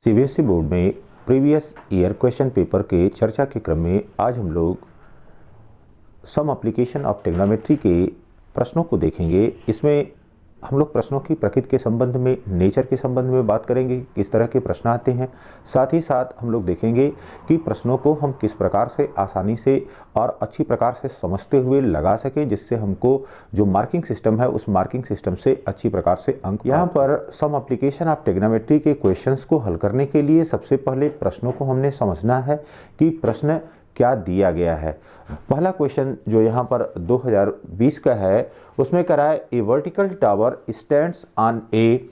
CBSE board में previous year question paper के चर्चा के क्रम में आज हम लोग सम एप्लीकेशन ऑफ ट्रिग्नोमेट्री के प्रश्नों को देखेंगे। इसमें हम लोग प्रश्नों की प्रकृति के संबंध में, नेचर के संबंध में बात करेंगे, किस तरह के प्रश्न आते हैं। साथ ही साथ हम लोग देखेंगे कि प्रश्नों को हम किस प्रकार से आसानी से और अच्छी प्रकार से समझते हुए लगा सकें, जिससे हमको जो मार्किंग सिस्टम है उस मार्किंग सिस्टम से अच्छी प्रकार से अंक। यहाँ पर सम एप्लीकेशन ऑफ ट्रिग्नोमेट्री के क्वेश्चंस को हल करने के लिए सबसे पहले प्रश्नों को हमने समझना है कि प्रश्न क्या दिया गया है। पहला क्वेश्चन जो यहाँ पर 2020 का है उसमें कह रहा है a vertical tower stands on a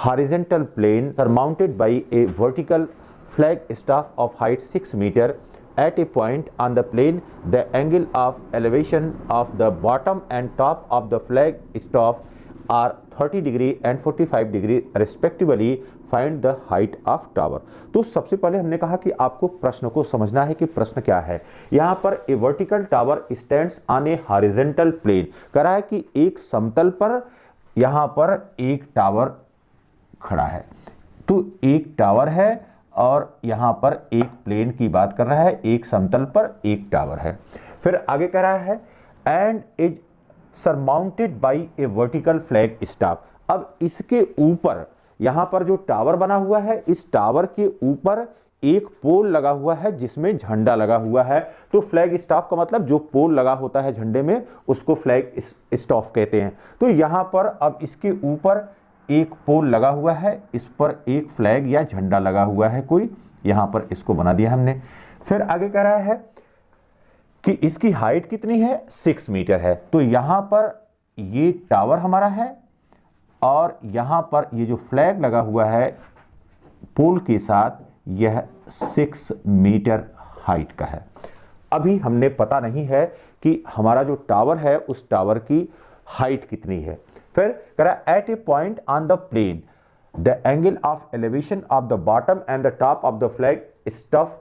horizontal plane surmounted by a vertical flag staff of height 6 metre at a point on the plane. The angle of elevation of the bottom and top of the flag staff are 30 degree and 45 degree respectively. Find the height of tower. तो सबसे पहले हमने कहा कि आपको प्रश्न को समझना है कि प्रश्न क्या है। यहाँ पर a vertical tower stands on a horizontal plane कह रहा है कि एक समतल पर यहाँ पर एक टावर खड़ा है। तो एक टावर है और यहाँ पर एक प्लेन की बात कर रहा है, एक समतल पर एक टावर है। फिर आगे कह रहा है and is surmounted by a vertical flag staff. अब इसके ऊपर यहाँ पर जो टावर बना हुआ है, इस टावर के ऊपर एक पोल लगा हुआ है जिसमें झंडा लगा हुआ है। तो फ्लैग स्टाफ का मतलब जो पोल लगा होता है झंडे में उसको फ्लैग स्टाफ कहते हैं। तो यहाँ पर अब इसके ऊपर एक पोल लगा हुआ है, इस पर एक फ्लैग या झंडा लगा हुआ है कोई, यहां पर इसको बना दिया हमने। फिर आगे कह रहा है कि इसकी हाइट कितनी है, 6 मीटर है। तो यहां पर ये टावर हमारा है और यहां पर ये जो फ्लैग लगा हुआ है पोल के साथ, यह 6 मीटर हाइट का है। अभी हमने पता नहीं है कि हमारा जो टावर है उस टावर की हाइट कितनी है। फिर कह रहा at a point on the plane the angle of elevation of the bottom and the top of the flag staff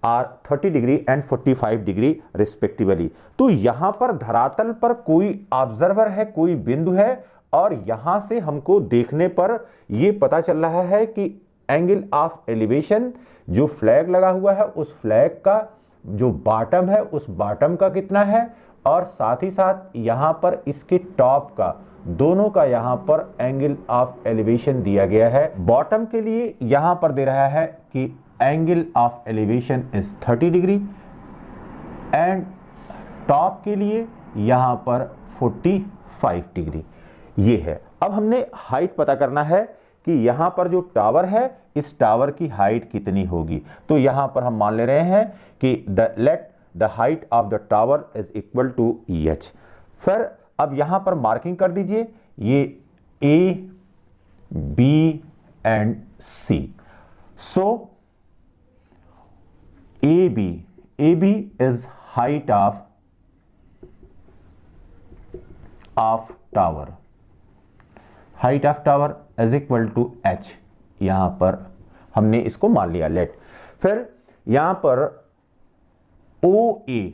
are 30 degree and 45 degree respectively. तो यहां पर धरातल पर कोई ऑब्जर्वर है, कोई बिंदु है और यहां से हमको देखने पर यह पता चल रहा है कि एंगल ऑफ एलिवेशन जो फ्लैग लगा हुआ है उस फ्लैग का जो बॉटम है उस बॉटम का कितना है, और साथ ही साथ यहां पर इसके टॉप का, दोनों का यहां पर एंगल ऑफ एलिवेशन दिया गया है। बॉटम के लिए यहां पर दे रहा है कि angle of elevation is 30 degree and top के लिए यहां पर 45 डिग्री ये है। अब हमने हाइट पता करना है कि यहां पर जो टावर है इस टावर की हाइट कितनी होगी। तो यहां पर हम मान ले रहे हैं कि let the height of the tower is equal to h। फिर अब यहां पर मार्किंग कर दीजिए, ये A, B and C। So AB is height of tower, height of tower is equal to h। यहां पर हमने इसको मान लिया लेट। फिर यहां पर OA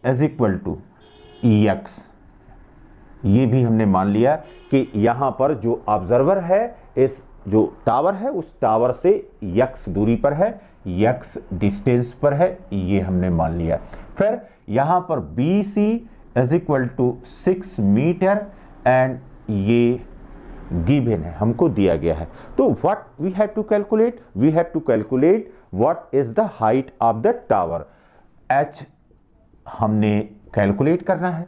is equal to x, ये भी हमने मान लिया कि यहां पर जो ऑब्जर्वर है इस जो टावर है उस टावर से x दूरी पर है, x डिस्टेंस पर है, ये हमने मान लिया। फिर यहां पर BC is equal to 6 metre and ये गिवन है, हमको दिया गया है। तो what we have to calculate what is the height of the tower, h हमने कैलकुलेट करना है।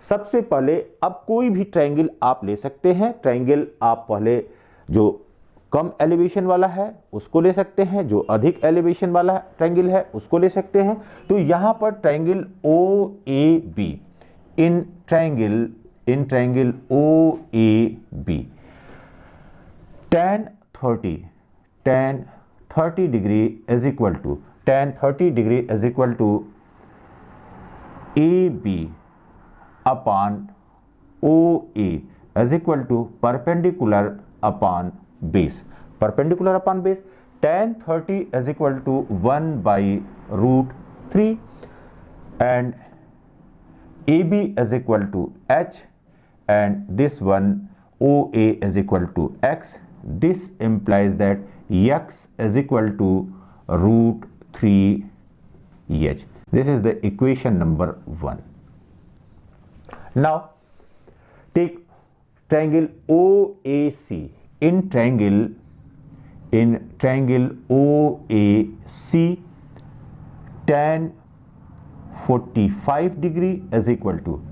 सबसे पहले अब कोई भी ट्रायंगल आप ले सकते हैं। ट्रायंगल आप पहले जो कम एलिवेशन वाला है उसको ले सकते हैं, जो अधिक एलिवेशन वाला ट्रायंगल है उसको ले सकते हैं। तो यहां पर triangle OAB, in triangle OAB tan 30 degree is equal to AB upon OA is equal to perpendicular upon base. tan 30 is equal to 1/√3 and AB is equal to h and this one OA is equal to x this implies that x is equal to root 3h. This is the equation number 1. Now take triangle OAC. In triangle OAC, tan 45 degree is equal to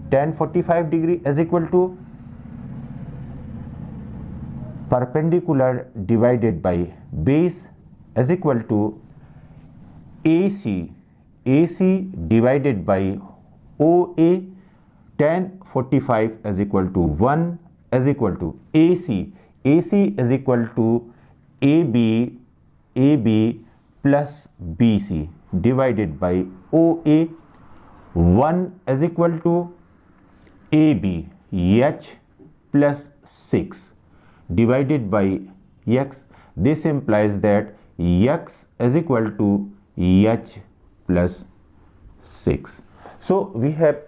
perpendicular divided by base is equal to AC divided by OA. Tan 45 is equal to 1 is equal to AC is equal to AB plus BC divided by OA. 1 is equal to AB H plus 6 divided by x. This implies that x is equal to H plus 6. So we have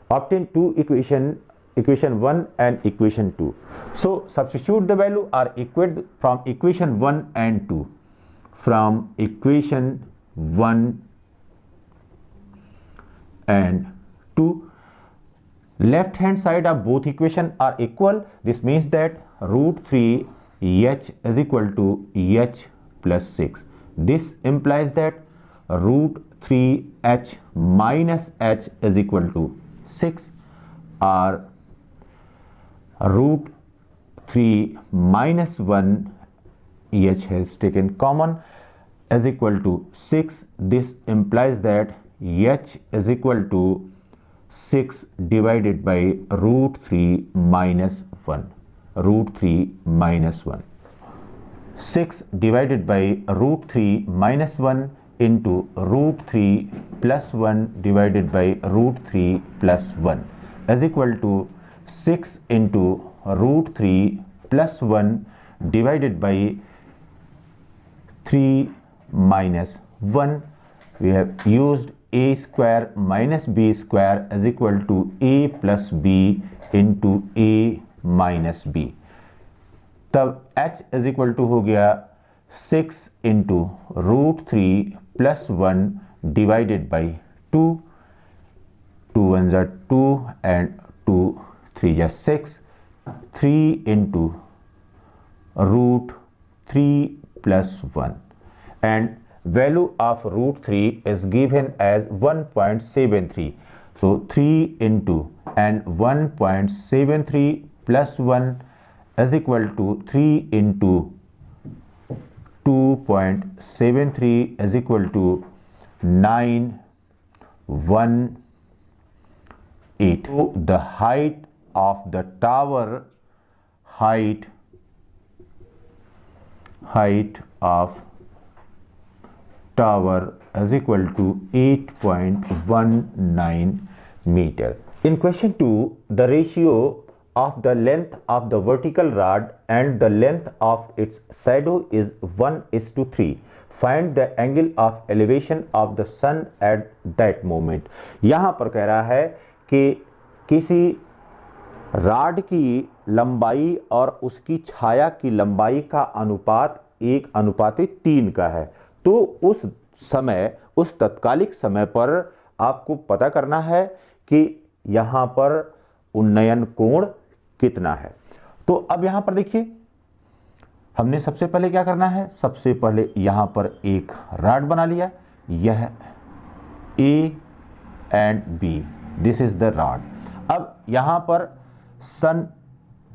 obtained two equation 1 and equation 2. So substitute the value or equate from equation 1 and 2. From equation 1 and 2, left hand side of both equation are equal. This means that root 3 h is equal to h plus 6. This implies that root 3 h minus h is equal to 6, or root 3 minus 1 h has taken common is equal to 6. This implies that h is equal to 6 divided by root 3 minus 1. 6 divided by root 3 minus 1 into root 3 plus 1 divided by root 3 plus 1 is equal to 6 into root 3 plus 1 divided by 3 minus 1. We have used a square minus b square is equal to a plus b into a minus b. तब h is equal to हो गया 6 into root 3 plus 1 divided by 2. 2 1 जा 2 and 2 3 जा 6. 3 into root 3 plus 1 and value of root 3 is given as 1.73. So 3 into and 1.73 plus 1 is equal to 3 into 2.73 is equal to 918. So the height of the tower, height of tower is equal to 8.19 meter. In question 2, the ratio of the length of the vertical rod and the length of its shadow is 1:3. Find the angle of elevation of the sun at that moment. यहाँ पर कह रहा है कि किसी rod की लंबाई और उसकी छाया की लंबाई का अनुपात 1:3 का है। तो उस समय, उस तत्कालिक समय पर आपको पता करना है कि यहाँ पर उन्नयन कोण कितना है। तो अब यहाँ पर देखिए, हमने सबसे पहले क्या करना है, सबसे पहले यहाँ पर एक रॉड बना लिया, यह A and B, this is the rod. अब यहाँ पर सन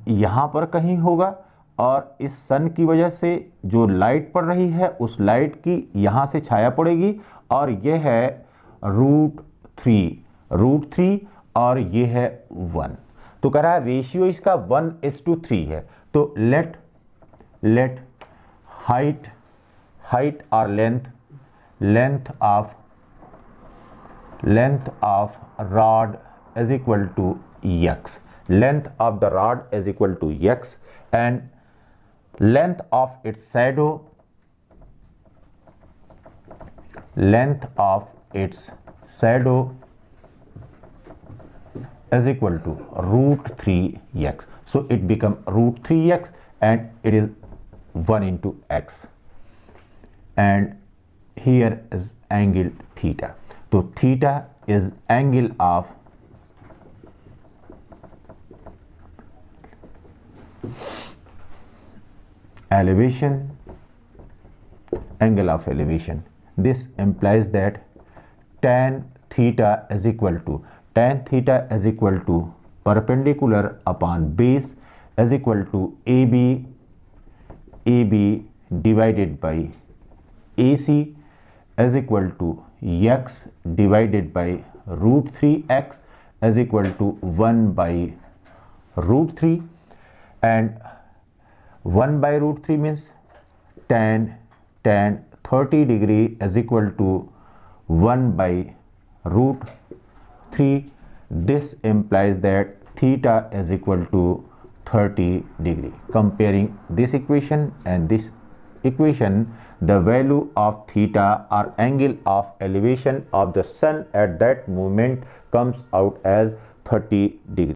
यहाँ पर कहीं होगा और इस सन की वजह से जो लाइट पड़ रही है उस लाइट की यहाँ से छाया पड़ेगी और यह है रूट 3 और ये है 1। तो कह रहा है रेशियो इसका 1:3 है। तो लेट हाइट और length of rod is equal to x. Length of the rod is equal to x and length of its shadow is equal to root 3x. So it become root 3x and it is 1 into x, and here is angle theta. So theta is angle of elevation, angle of elevation. This implies that tan theta is equal to perpendicular upon base is equal to AB divided by AC is equal to x divided by root 3x is equal to 1 by root 3, and 1 by root 3 means tan 30 degree is equal to 1 by root 3. This implies that theta is equal to 30 degree. Comparing this equation and this equation, the value of theta or angle of elevation of the sun at that moment comes out as 30 degree.